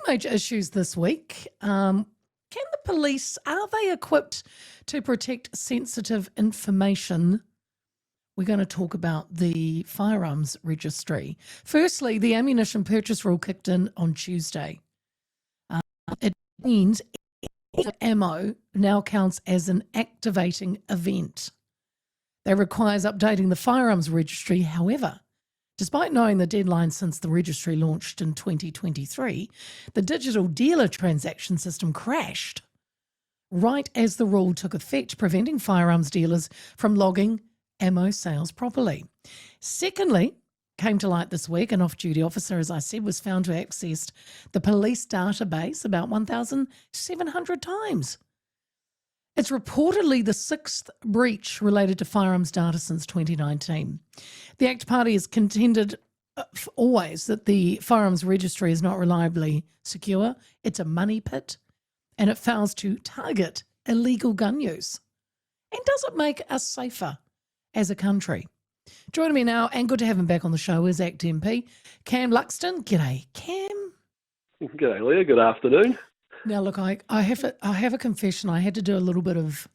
major issues this week. Can the police, are they equipped to protect sensitive information? We're going to talk about the firearms registry. Firstly, the ammunition purchase rule kicked in on Tuesday. It means ammo now counts as an activating event. That requires updating the firearms registry. However, despite knowing the deadline since the registry launched in 2023, the digital dealer transaction system crashed right as the rule took effect, preventing firearms dealers from logging ammo sales properly. Secondly, came to light this week, an off-duty officer, as I said, was found to have accessed the police database about 1,700 times. It's reportedly the sixth breach related to firearms data since 2019. The ACT Party has contended always that the firearms registry is not reliably secure. It's a money pit, and it fails to target illegal gun use. And does it make us safer as a country? Joining me now, and good to have him back on the show, is ACT MP Cam Luxton. G'day, Cam. G'day, Leah. Good afternoon. Now, look, I have a confession. I had to do a little bit of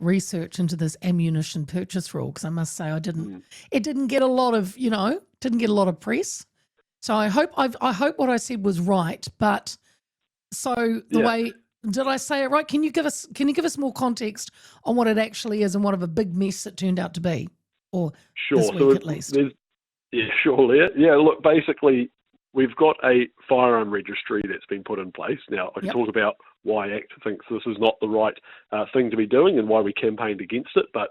research into this ammunition purchase rule because I must say it didn't get a lot of, didn't get a lot of press. So I hope what I said was right. But so the way, did I say it right? Can you give us more context on what it actually is and what of a big mess it turned out to be, or this week at least? Sure, Leah. Yeah, look, basically, we've got a firearm registry that's been put in place. Now, I can talk about why ACT thinks this is not the right thing to be doing and why we campaigned against it. But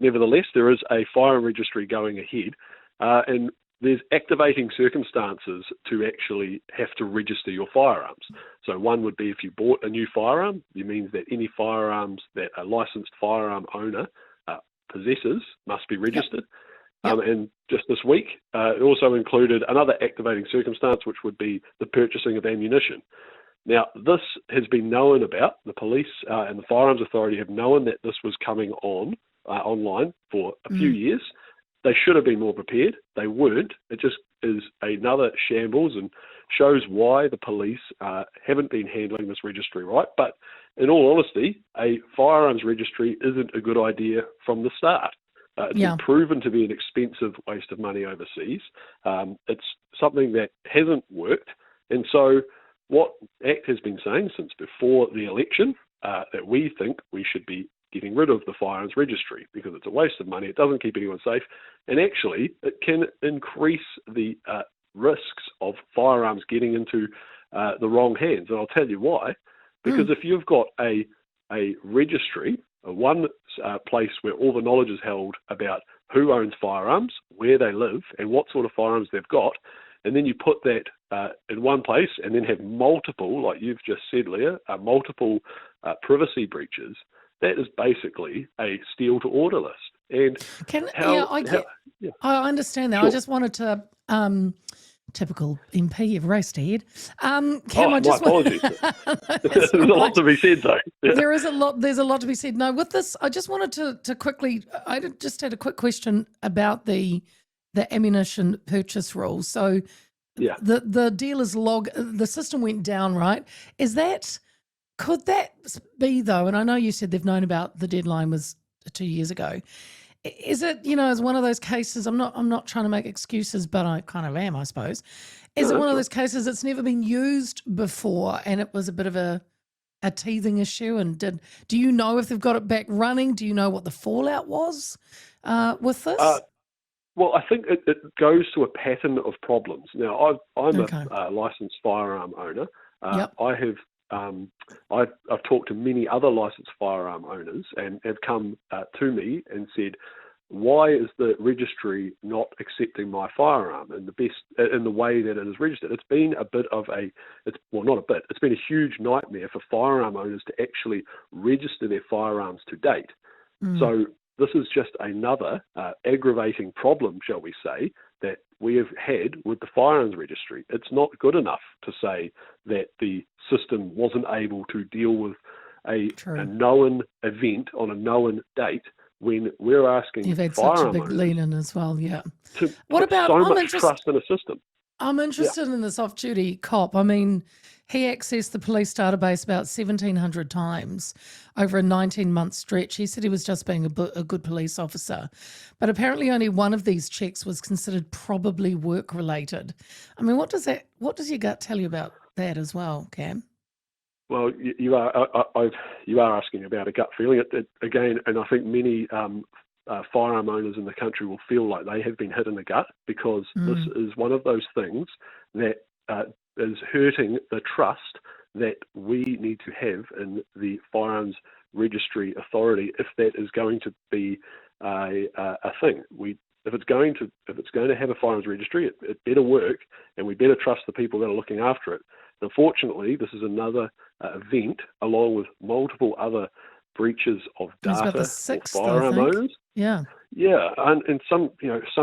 nevertheless, there is a firearm registry going ahead, and there's activating circumstances to actually have to register your firearms. So one would be if you bought a new firearm, it means that any firearms that a licensed firearm owner possesses must be registered. And just this week, it also included another activating circumstance, which would be the purchasing of ammunition. Now, this has been known about. The police and the Firearms Authority have known that this was coming online for a few years. They should have been more prepared. They weren't. It just is another shambles and shows why the police haven't been handling this registry right. But in all honesty, a firearms registry isn't a good idea from the start. It's been proven to be an expensive waste of money overseas. It's something that hasn't worked. And so what ACT has been saying since before the election, that we think we should be getting rid of the firearms registry because it's a waste of money, it doesn't keep anyone safe, and actually it can increase the risks of firearms getting into the wrong hands. And I'll tell you why. Because if you've got a registry, one place where all the knowledge is held about who owns firearms, where they live, and what sort of firearms they've got, and then you put that in one place and then have multiple, like you've just said, Leah, multiple privacy breaches, that is basically a steal to order list. And I understand that. Sure. I just wanted to typical MP, you've raced ahead. Cam, my apologies. There's a lot to be said, though. Yeah. There's a lot to be said. No, with this, I just wanted to quickly, I just had a quick question about the ammunition purchase rule. So the dealer's log, the system went down, right? Could that be, though, and I know you said they've known about the deadline was 2 years ago. Is it, as one of those cases, I'm not trying to make excuses, but I kind of am, I suppose. Is it one of those cases that's never been used before and it was a bit of a teething issue? And do you know if they've got it back running? Do you know what the fallout was with this? Well, I think it goes to a pattern of problems. Now, I'm a licensed firearm owner. I've talked to many other licensed firearm owners and have come to me and said, why is the registry not accepting my firearm in the way that it is registered? It's been it's been a huge nightmare for firearm owners to actually register their firearms to date. So this is just another aggravating problem, shall we say, that we have had with the firearms registry. It's not good enough to say that the system wasn't able to deal with a known event on a known date when we're asking you've had firearm such a big owners lean in as well, to put so much trust in a system. I'm Yeah. interested in this off-duty cop. I mean, he accessed the police database about 1,700 times over a 19-month stretch. He said he was just being a good police officer. But apparently only one of these checks was considered probably work-related. I mean, what does your gut tell you about that as well, Cam? Well, you are asking about a gut feeling again, and I think many firearm owners in the country will feel like they have been hit in the gut, because this is one of those things that is hurting the trust that we need to have in the Firearms Registry Authority if that is going to be a thing. If it's going to have a firearms registry, it better work, and we better trust the people that are looking after it. Unfortunately, this is another event, along with multiple other breaches of It's about data the for sixth, firearm I think. owners. Yeah. Yeah, and some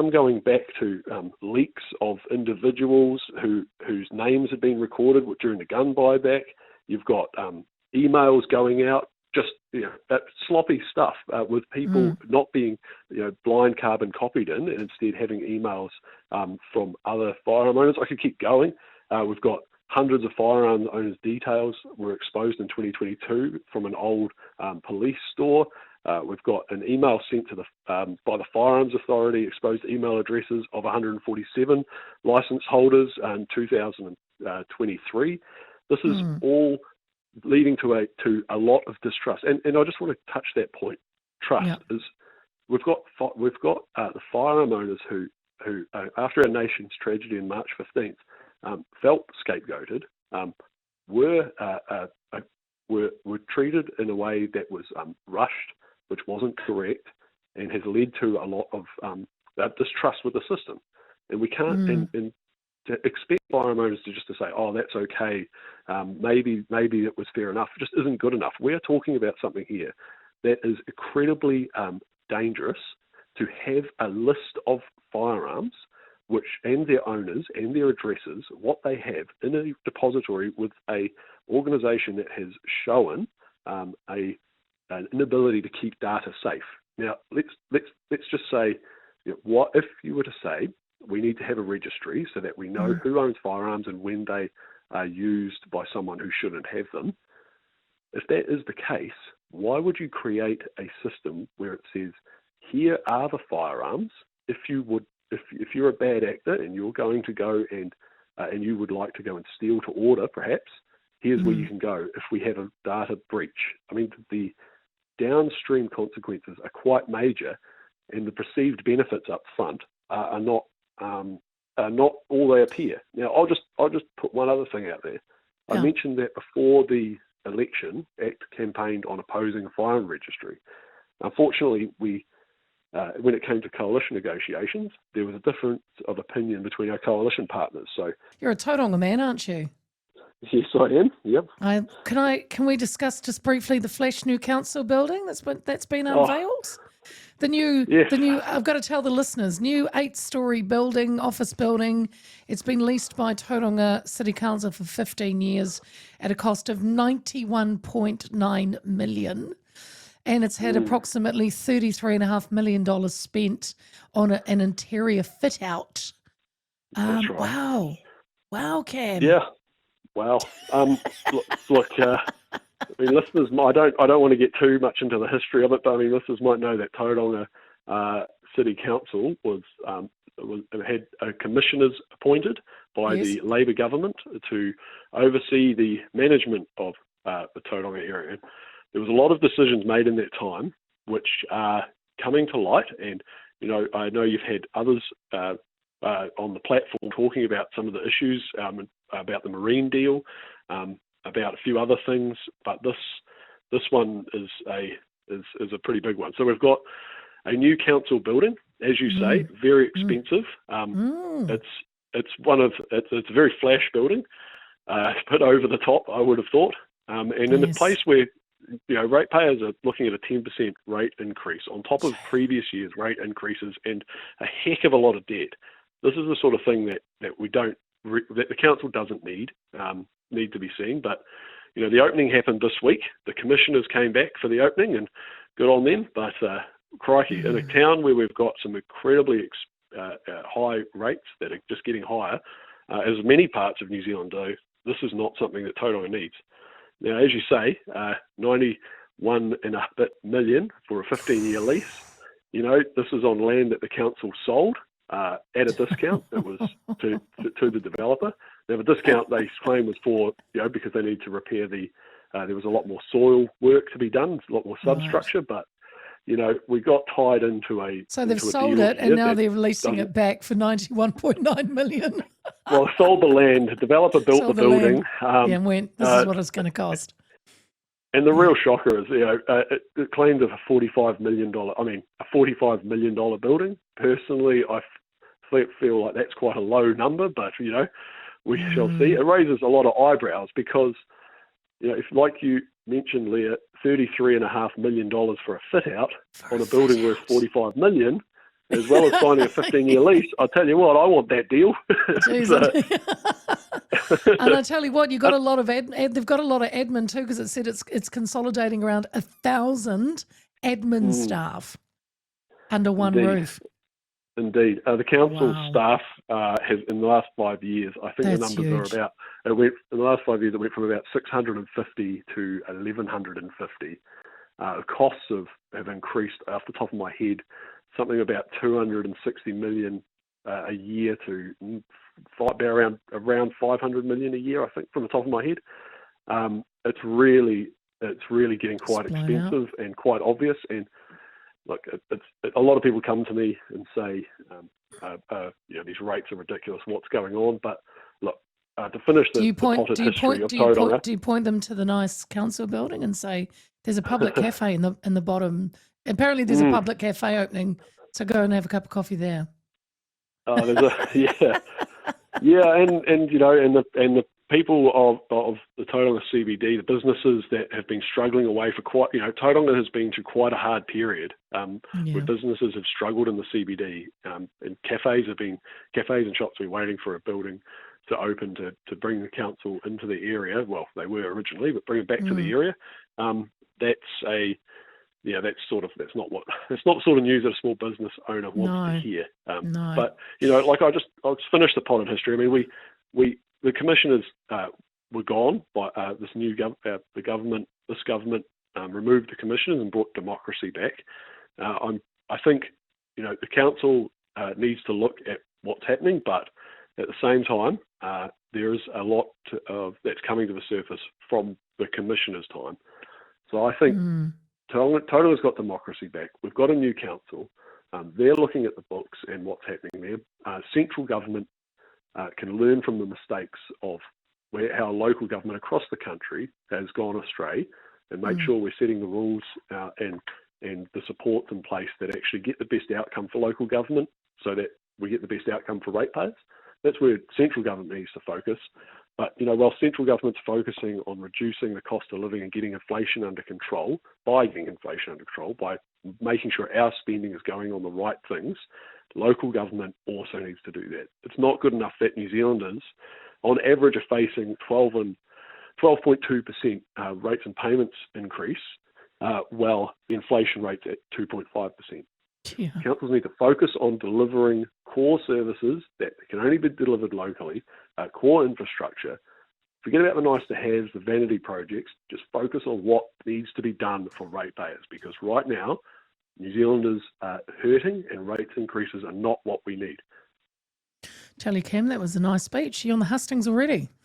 going back to leaks of individuals whose names have been recorded during the gun buyback. You've got emails going out, just that sloppy stuff with people not being blind carbon copied in, and instead having emails from other firearm owners. I could keep going. We've got hundreds of firearm owners' details were exposed in 2022 from an old police store. We've got an email sent to by the Firearms Authority, exposed email addresses of 147 licence holders in 2023. This is all leading to a lot of distrust, and I just want to touch that point. Trust is we've got the firearm owners who after our nation's tragedy on March 15th felt scapegoated, were treated in a way that was rushed, which wasn't correct, and has led to a lot of distrust with the system. And we can't and to expect firearm owners to just to say, oh, that's okay, maybe it was fair enough, just isn't good enough. We're talking about something here that is incredibly dangerous, to have a list of firearms and their owners and their addresses, what they have in a depository with a organisation that has shown an inability to keep data safe. Now, let's just say, what if you were to say we need to have a registry so that we know who owns firearms and when they are used by someone who shouldn't have them. If that is the case, why would you create a system where it says, here are the firearms, if you're a bad actor and you're going to go and you would like to go and steal to order, perhaps, here's where you can go if we have a data breach. I mean, the downstream consequences are quite major, and the perceived benefits up front are not all they appear. Now, I'll just put one other thing out there. I mentioned that before the election, ACT campaigned on opposing a firearm registry. Unfortunately, when it came to coalition negotiations, there was a difference of opinion between our coalition partners. So you're a Tauranga man, aren't you? Yes, I am. Yep. Can we discuss just briefly the Flash New Council building that's been unveiled? The new I've got to tell the listeners, new 8-storey building, office building. It's been leased by Tauranga City Council for 15 years at a cost of $91.9 million. And it's had approximately $33.5 million spent on an interior fit out. That's right. Wow, Cam. Yeah. Wow. Look. I mean, listeners, I don't want to get too much into the history of it, but I mean, listeners might know that Tauranga City Council had commissioners appointed by the Labor government to oversee the management of the Tauranga area. There was a lot of decisions made in that time which are coming to light, and I know you've had others on the platform talking about some of the issues about the marine deal, about a few other things, but this one is a pretty big one. So we've got a new council building, as you say, very expensive. It's a very flash building, a bit over the top, I would have thought, and in a place where ratepayers are looking at a 10% rate increase on top of previous year's rate increases and a heck of a lot of debt. This is the sort of thing that the council doesn't need to be seen. But the opening happened this week. The commissioners came back for the opening, and good on them. But crikey, in a town where we've got some incredibly high rates that are just getting higher, as many parts of New Zealand do, this is not something that Tauranga needs. Now, as you say, 91 and a bit million for a 15-year lease. You know, this is on land that the council sold at a discount. It was to the developer. Now, the discount they claim was for, you know, because they need to repair there was a lot more soil work to be done, a lot more substructure, but you know, we got tied into a. So they've sold it, and now they're releasing it back for 91.9 million. Well, sold the land. The developer built the building. And went, this is what it's going to cost. And the real shocker is, you know, it claimed of a $45 million. A $45 million building. Personally, I feel like that's quite a low number, but you know, we shall see. It raises a lot of eyebrows because, you know, if like you mentioned, Leah, $33.5 million for a fit out on a building worth $45 million, as well as signing a 15-year lease. I tell you what, I want that deal. And I tell you what, you got a lot of they've got a lot of admin too, because it said it's consolidating around 1,000 admin staff under one roof. Indeed. The council staff has, in the last 5 years, I think the numbers are about, in the last 5 years, it went from about 650 to 1,150. The costs have increased, off the top of my head, something about 260 million a year to around 500 million a year, I think, from the top of my head. It's really getting quite expensive and quite obvious. And look, a lot of people come to me and say, you know, these rates are ridiculous. What's going on? But look, to finish the potted history of Tauranga, do you point them to the nice council building and say, "There's a public cafe in the bottom. Apparently, there's a public cafe opening, so go and have a cup of coffee there." There's and you know, and the people of the Tauranga CBD, the businesses that have been struggling away for quite, you know, Tauranga has been through quite a hard period where businesses have struggled in the CBD, and cafes and shops have been waiting for a building to open to bring the council into the area. Well, they were originally, but bring it back to the area. That's not the sort of news that a small business owner wants to hear. But you know, like I'll just finish the potted history. I mean, the commissioners were gone by this government. This government removed the commissioners and brought democracy back. I think, you know, the council needs to look at what's happening, but at the same time, there is a lot that's coming to the surface from the commissioners' time. So I think Tauranga's got democracy back. We've got a new council. They're looking at the books and what's happening there. Central government can learn from the mistakes of how local government across the country has gone astray, and make sure we're setting the rules and the supports in place that actually get the best outcome for local government, so that we get the best outcome for ratepayers. That's where central government needs to focus. But, you know, while central government's focusing on reducing the cost of living and getting inflation under control, by making sure our spending is going on the right things, local government also needs to do that. It's not good enough that New Zealanders, on average, are facing 12.2% rates and payments increase, while the inflation rate's at 2.5%. Yeah. Councils need to focus on delivering core services that can only be delivered locally, core infrastructure. Forget about the nice-to-haves, the vanity projects. Just focus on what needs to be done for ratepayers, because right now, New Zealanders are hurting and rates increases are not what we need. Tell you, Cam, that was a nice speech. You on the hustings already?